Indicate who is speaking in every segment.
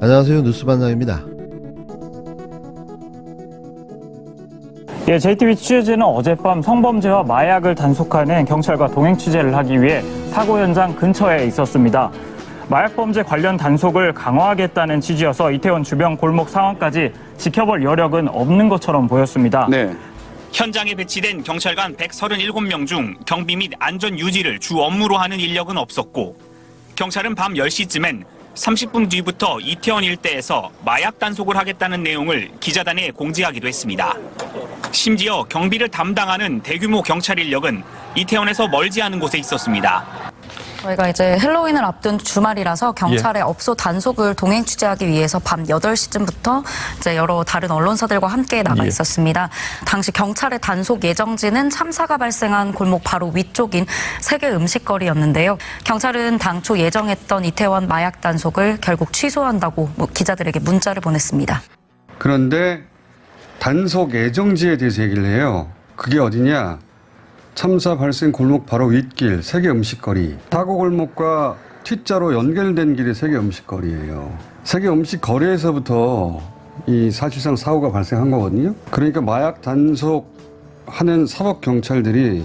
Speaker 1: 안녕하세요. 뉴스반장입니다.
Speaker 2: JTBC 취재진은 어젯밤 성범죄와 마약을 단속하는 경찰과 동행 취재를 하기 위해 사고 현장 근처에 있었습니다. 마약 범죄 관련 단속을 강화하겠다는 취지여서 이태원 주변 골목 상황까지 지켜볼 여력은 없는 것처럼 보였습니다.
Speaker 3: 네.
Speaker 4: 현장에 배치된 경찰관 137명 중 경비 및 안전 유지를 주 업무로 하는 인력은 없었고, 경찰은 밤 10시쯤엔 30분 뒤부터 이태원 일대에서 마약 단속을 하겠다는 내용을 기자단에 공지하기도 했습니다. 심지어 경비를 담당하는 대규모 경찰 인력은 이태원에서 멀지 않은 곳에 있었습니다.
Speaker 5: 저희가 이제 헬로윈을 앞둔 주말이라서 경찰의 업소 단속을 동행 취재하기 위해서 밤 8시쯤부터 이제 여러 다른 언론사들과 함께 나가 있었습니다. 당시 경찰의 단속 예정지는 참사가 발생한 골목 바로 위쪽인 세계 음식거리였는데요. 경찰은 당초 예정했던 이태원 마약 단속을 결국 취소한다고 기자들에게 문자를 보냈습니다.
Speaker 3: 그런데 단속 예정지에 대해서 얘기를 해요. 그게 어디냐? 참사 발생 골목 바로 윗길 세계 음식거리. 사고 골목과 T자로 연결된 길이 세계 음식거리예요. 세계 음식거리에서부터 이 사실상 사고가 발생한 거거든요. 그러니까 마약 단속하는 사법경찰들이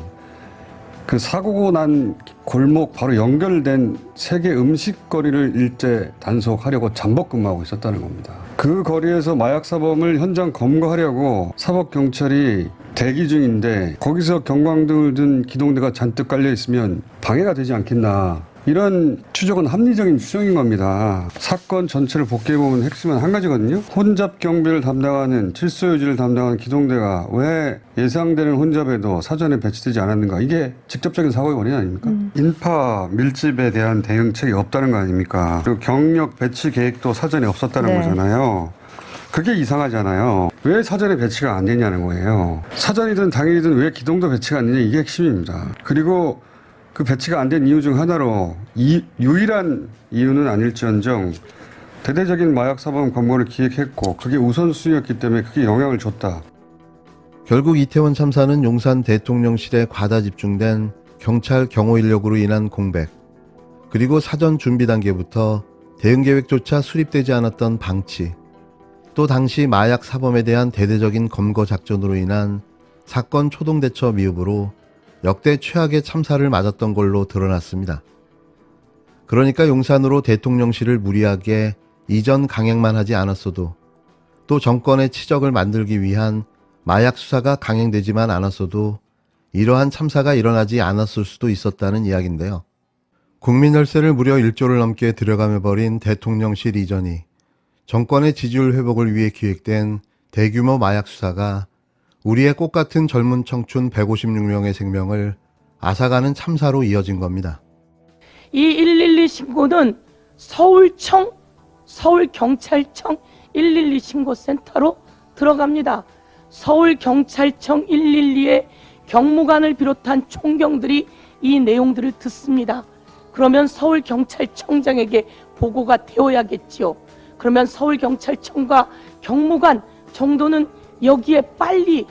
Speaker 3: 그 사고고 난 골목 바로 연결된 세계 음식거리를 일제 단속하려고 잠복근무하고 있었다는 겁니다. 그 거리에서 마약 사범을 현장 검거하려고 사법경찰이 대기 중인데 거기서 경광등을 든 기동대가 잔뜩 깔려 있으면 방해가 되지 않겠나. 이런 추정은 합리적인 추정인 겁니다. 사건 전체를 복귀해보면 핵심은 한 가지거든요. 혼잡 경비를 담당하는 질서유지를 담당하는 기동대가 왜 예상되는 혼잡에도 사전에 배치되지 않았는가. 이게 직접적인 사고의 원인 아닙니까? 인파 밀집에 대한 대응책이 없다는 거 아닙니까? 그리고 경력 배치 계획도 사전에 없었다는 거잖아요. 그게 이상하잖아요. 왜 사전에 배치가 안 되냐는 거예요. 사전이든 당일이든 왜 기동도 배치가 안 되냐, 이게 핵심입니다. 그리고 그 배치가 안 된 이유 중 하나로 유일한 이유는 아닐지언정 대대적인 마약 사범 검거를 기획했고 그게 우선순위였기 때문에 그게 영향을 줬다.
Speaker 1: 결국 이태원 참사는 용산 대통령실에 과다 집중된 경찰 경호 인력으로 인한 공백, 그리고 사전 준비 단계부터 대응 계획조차 수립되지 않았던 방치, 또 당시 마약 사범에 대한 대대적인 검거 작전으로 인한 사건 초동 대처 미흡으로 역대 최악의 참사를 맞았던 걸로 드러났습니다. 그러니까 용산으로 대통령실을 무리하게 이전 강행만 하지 않았어도, 또 정권의 치적을 만들기 위한 마약 수사가 강행되지만 않았어도 이러한 참사가 일어나지 않았을 수도 있었다는 이야기인데요. 국민 혈세를 무려 1조를 넘게 들여가며 벌인 대통령실 이전이 정권의 지지율 회복을 위해 기획된 대규모 마약 수사가 우리의 꽃같은 젊은 청춘 156명의 생명을 앗아가는 참사로 이어진 겁니다.
Speaker 6: 이 112 신고는 서울청, 서울경찰청 112 신고센터로 들어갑니다. 서울경찰청 112의 경무관을 비롯한 총경들이 이 내용들을 듣습니다. 그러면 서울경찰청장에게 보고가 되어야겠지요. 그러면 서울경찰청과 경무관 정도는 여기에 빨리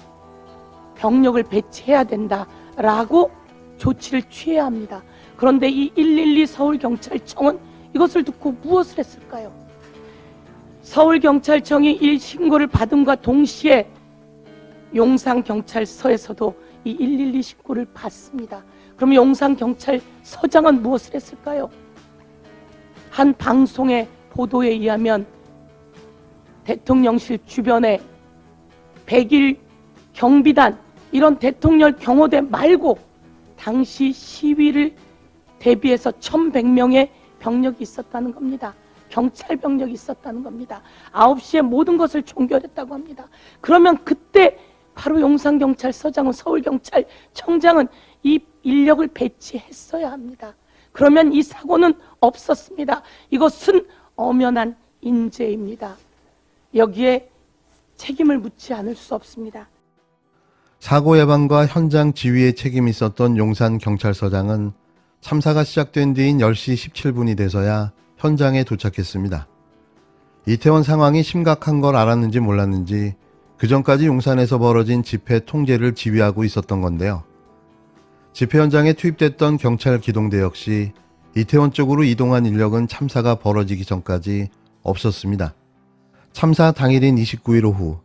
Speaker 6: 병력을 배치해야 된다라고 조치를 취해야 합니다. 그런데 이 112 서울경찰청은 이것을 듣고 무엇을 했을까요? 서울경찰청이 이 신고를 받음과 동시에 용산경찰서에서도 이 112 신고를 받습니다. 그럼 용산경찰서장은 무엇을 했을까요? 한 방송의 보도에 의하면 대통령실 주변에 100일 경비단, 이런 대통령 경호대 말고 당시 시위를 대비해서 1100명의 병력이 있었다는 겁니다. 경찰 병력이 있었다는 겁니다. 9시에 모든 것을 종결했다고 합니다. 그러면 그때 바로 용산경찰서장은, 서울경찰청장은 이 인력을 배치했어야 합니다. 그러면 이 사고는 없었습니다. 이것은 엄연한 인재입니다. 여기에 책임을 묻지 않을 수 없습니다.
Speaker 1: 사고 예방과 현장 지휘에 책임이 있었던 용산경찰서장은 참사가 시작된 뒤인 10시 17분이 돼서야 현장에 도착했습니다. 이태원 상황이 심각한 걸 알았는지 몰랐는지 그전까지 용산에서 벌어진 집회 통제를 지휘하고 있었던 건데요. 집회 현장에 투입됐던 경찰 기동대 역시 이태원 쪽으로 이동한 인력은 참사가 벌어지기 전까지 없었습니다. 참사 당일인 29일 오후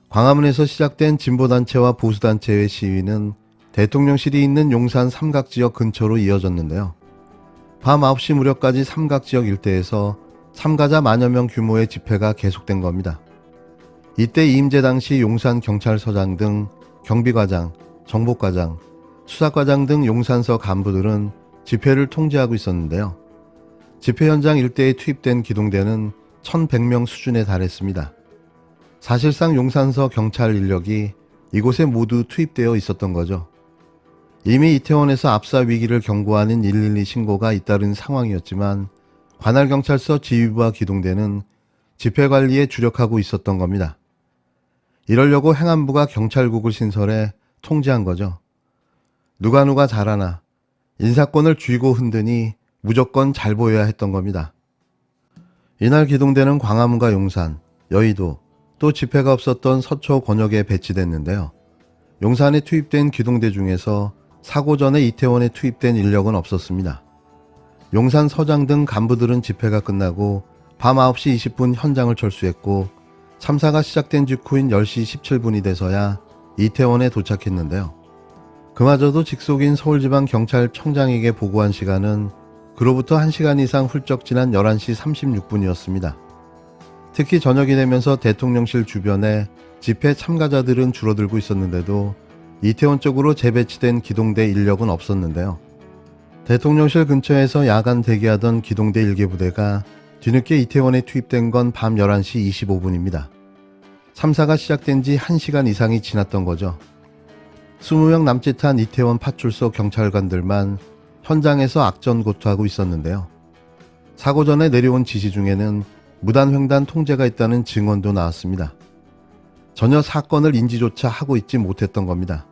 Speaker 1: 광화문에서 시작된 진보단체와 보수단체의 시위는 대통령실이 있는 용산 삼각지역 근처로 이어졌는데요. 밤 9시 무렵까지 삼각지역 일대에서 참가자 만여 명 규모의 집회가 계속된 겁니다. 이때 임제 당시 용산경찰서장 등 경비과장, 정보과장, 수사과장 등 용산서 간부들은 집회를 통제하고 있었는데요. 집회 현장 일대에 투입된 기동대는 1,100명 수준에 달했습니다. 사실상 용산서 경찰 인력이 이곳에 모두 투입되어 있었던 거죠. 이미 이태원에서 압사 위기를 경고하는 112 신고가 잇따른 상황이었지만 관할경찰서 지휘부와 기동대는 집회 관리에 주력하고 있었던 겁니다. 이러려고 행안부가 경찰국을 신설해 통제한 거죠. 누가 잘하나 인사권을 쥐고 흔드니 무조건 잘 보여야 했던 겁니다. 이날 기동대는 광화문과 용산, 여의도, 또 집회가 없었던 서초 권역에 배치됐는데요. 용산에 투입된 기동대 중에서 사고 전에 이태원에 투입된 인력은 없었습니다. 용산 서장 등 간부들은 집회가 끝나고 밤 9시 20분 현장을 철수했고 참사가 시작된 직후인 10시 17분이 돼서야 이태원에 도착했는데요. 그마저도 직속인 서울지방경찰청장에게 보고한 시간은 그로부터 1시간 이상 훌쩍 지난 11시 36분이었습니다. 특히 저녁이 되면서 대통령실 주변에 집회 참가자들은 줄어들고 있었는데도 이태원 쪽으로 재배치된 기동대 인력은 없었는데요. 대통령실 근처에서 야간 대기하던 기동대 1개 부대가 뒤늦게 이태원에 투입된 건 밤 11시 25분입니다. 참사가 시작된 지 1시간 이상이 지났던 거죠. 20명 남짓한 이태원 파출소 경찰관들만 현장에서 악전고투하고 있었는데요. 사고 전에 내려온 지시 중에는 무단횡단 통제가 있다는 증언도 나왔습니다. 전혀 사건을 인지조차 하고 있지 못했던 겁니다.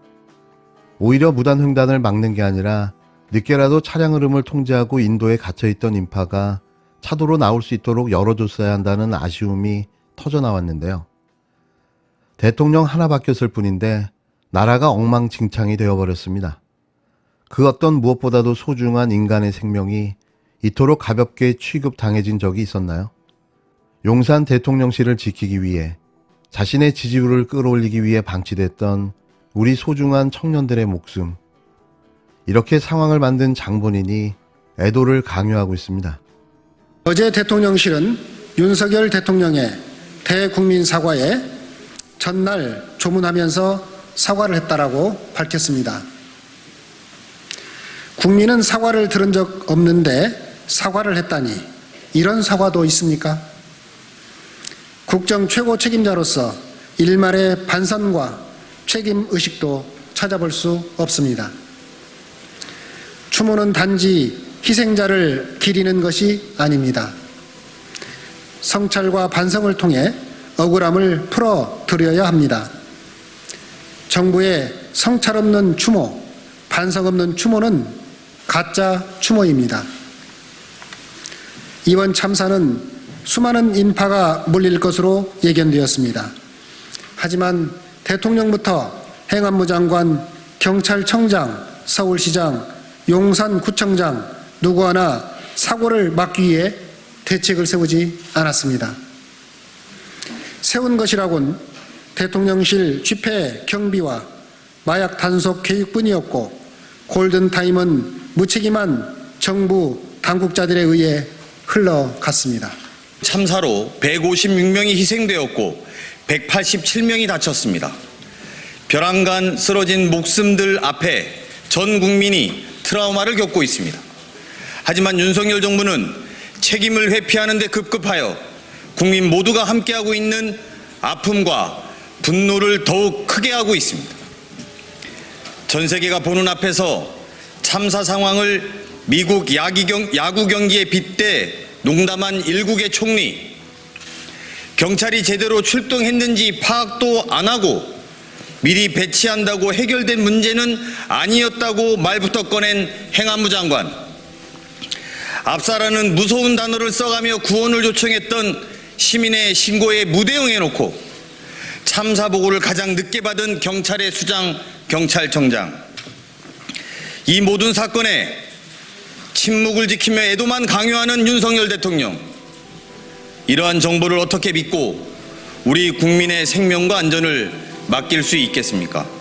Speaker 1: 오히려 무단횡단을 막는 게 아니라 늦게라도 차량 흐름을 통제하고 인도에 갇혀있던 인파가 차도로 나올 수 있도록 열어줬어야 한다는 아쉬움이 터져나왔는데요. 대통령 하나 바뀌었을 뿐인데 나라가 엉망진창이 되어버렸습니다. 그 어떤 무엇보다도 소중한 인간의 생명이 이토록 가볍게 취급당해진 적이 있었나요? 용산 대통령실을 지키기 위해 자신의 지지율을 끌어올리기 위해 방치됐던 우리 소중한 청년들의 목숨. 이렇게 상황을 만든 장본인이 애도를 강요하고 있습니다.
Speaker 7: 어제 대통령실은 윤석열 대통령의 대국민 사과에 전날 조문하면서 사과를 했다라고 밝혔습니다. 국민은 사과를 들은 적 없는데 사과를 했다니 이런 사과도 있습니까? 국정 최고 책임자로서 일말의 반성과 책임의식도 찾아볼 수 없습니다. 추모는 단지 희생자를 기리는 것이 아닙니다. 성찰과 반성을 통해 억울함을 풀어드려야 합니다. 정부의 성찰 없는 추모, 반성 없는 추모는 가짜 추모입니다. 이번 참사는 수많은 인파가 몰릴 것으로 예견되었습니다. 하지만 대통령부터 행안부 장관, 경찰청장, 서울시장, 용산구청장 누구 하나 사고를 막기 위해 대책을 세우지 않았습니다. 세운 것이라곤 대통령실 집회 경비와 마약 단속 계획뿐이었고 골든타임은 무책임한 정부 당국자들에 의해 흘러갔습니다.
Speaker 8: 참사로 156명이 희생되었고 187명이 다쳤습니다. 벼랑간 쓰러진 목숨들 앞에 전 국민이 트라우마를 겪고 있습니다. 하지만 윤석열 정부는 책임을 회피하는 데 급급하여 국민 모두가 함께하고 있는 아픔과 분노를 더욱 크게 하고 있습니다. 전 세계가 보는 앞에서 참사 상황을 미국 야구 경기에 빗대 농담한 일국의 총리, 경찰이 제대로 출동했는지 파악도 안 하고 미리 배치한다고 해결된 문제는 아니었다고 말부터 꺼낸 행안부 장관, 압사라는 무서운 단어를 써가며 구원을 요청했던 시민의 신고에 무대응해놓고 참사 보고를 가장 늦게 받은 경찰의 수장 경찰청장, 이 모든 사건에 침묵을 지키며 애도만 강요하는 윤석열 대통령, 이러한 정보를 어떻게 믿고 우리 국민의 생명과 안전을 맡길 수 있겠습니까?